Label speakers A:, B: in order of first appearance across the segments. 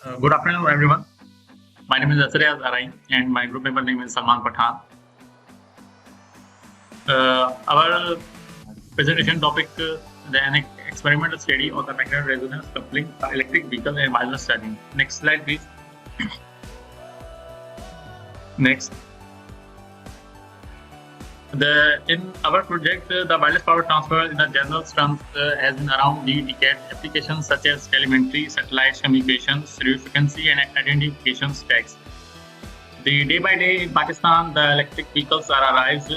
A: Good afternoon, everyone. My name is Asriaz Arai, and my group member name is Salman Pathan. Our presentation topic, an experimental study on the magnetic resonance coupling for electric vehicles and wireless charging. Next slide, please. Next. In our project, the wireless power transfer in the general terms has been around the decade. Applications such as telemetry, satellite communications, radio frequency, and identification tags. The day by day in Pakistan, the electric vehicles are arrived.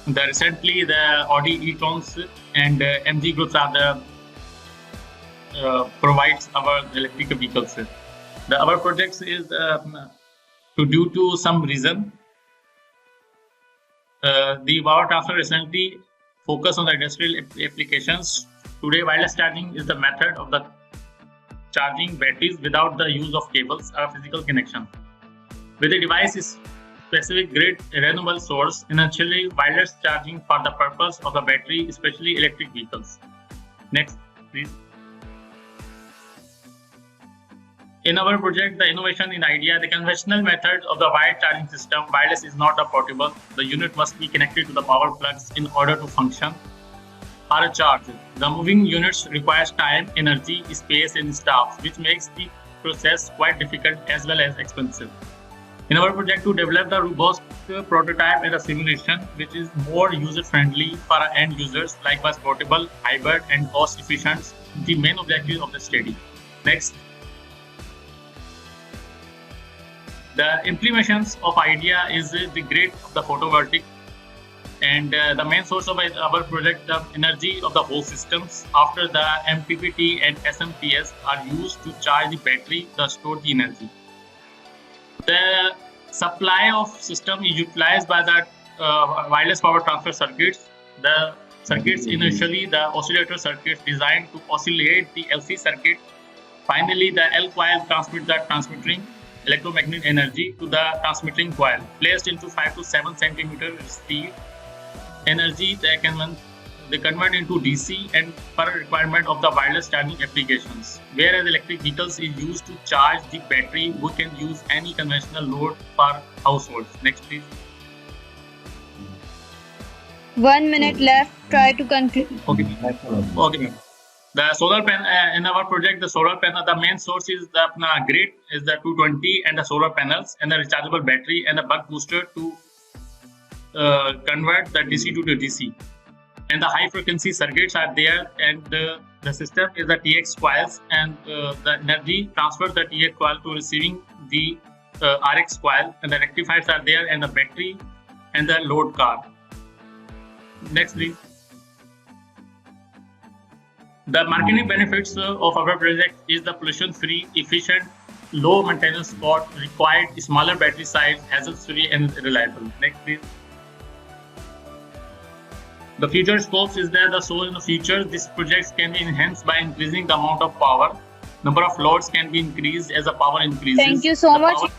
A: Recently, the Audi e-trons and MG groups are the provides our electric vehicles. Our projects is due to some reason. The power transfer recently focused on the industrial applications. Today, wireless charging is the method of the charging batteries without the use of cables or physical connection. With the device is specific grid renewable source, essentially wireless charging for the purpose of the battery, especially electric vehicles. Next, please. In our project, the innovation in idea, the conventional method of the wired charging system, wireless is not a portable. The unit must be connected to the power plugs in order to function or a charge. The moving units requires time, energy, space, and staff, which makes the process quite difficult as well as expensive. In our project, to develop the robust prototype and a simulation which is more user-friendly for our end users, likewise portable, hybrid, and cost-efficient, the main objective of the study. Next. The implementations of idea is the grid of the photovoltaic, and the main source of our project, the energy of the whole systems. After the MPPT and SMPS are used to charge the battery, to store the energy. The supply of system is utilized by the wireless power transfer circuits. The circuits initially the oscillator circuits designed to oscillate the LC circuit. Finally, the L coil transmits the transmitting electromagnetic energy to the transmitting coil, placed into 5 to 7 centimeter speed. Energy they convert into DC and per requirement of the wireless charging applications. Whereas electric vehicles is used to charge the battery, we can use any conventional load for households. Next, please.
B: 1 minute left. Try to conclude.
A: Okay. Okay. The solar panel in our project, the solar panel, the main source is the grid is the 220 and the solar panels and the rechargeable battery and the buck booster to convert the DC to the DC. And the high frequency circuits are there, and the system is the TX coils, and the energy transfers the TX coil to receiving the RX coil, and the rectifiers are there, and the battery and the load card. Next, please. The marketing benefits of our project is the pollution-free, efficient, low maintenance cost, required smaller battery size, hassle-free, and reliable. Next, please. The future scopes is there. So in the future, these projects can be enhanced by increasing the amount of power. Number of loads can be increased as the power increases.
B: Thank you so much.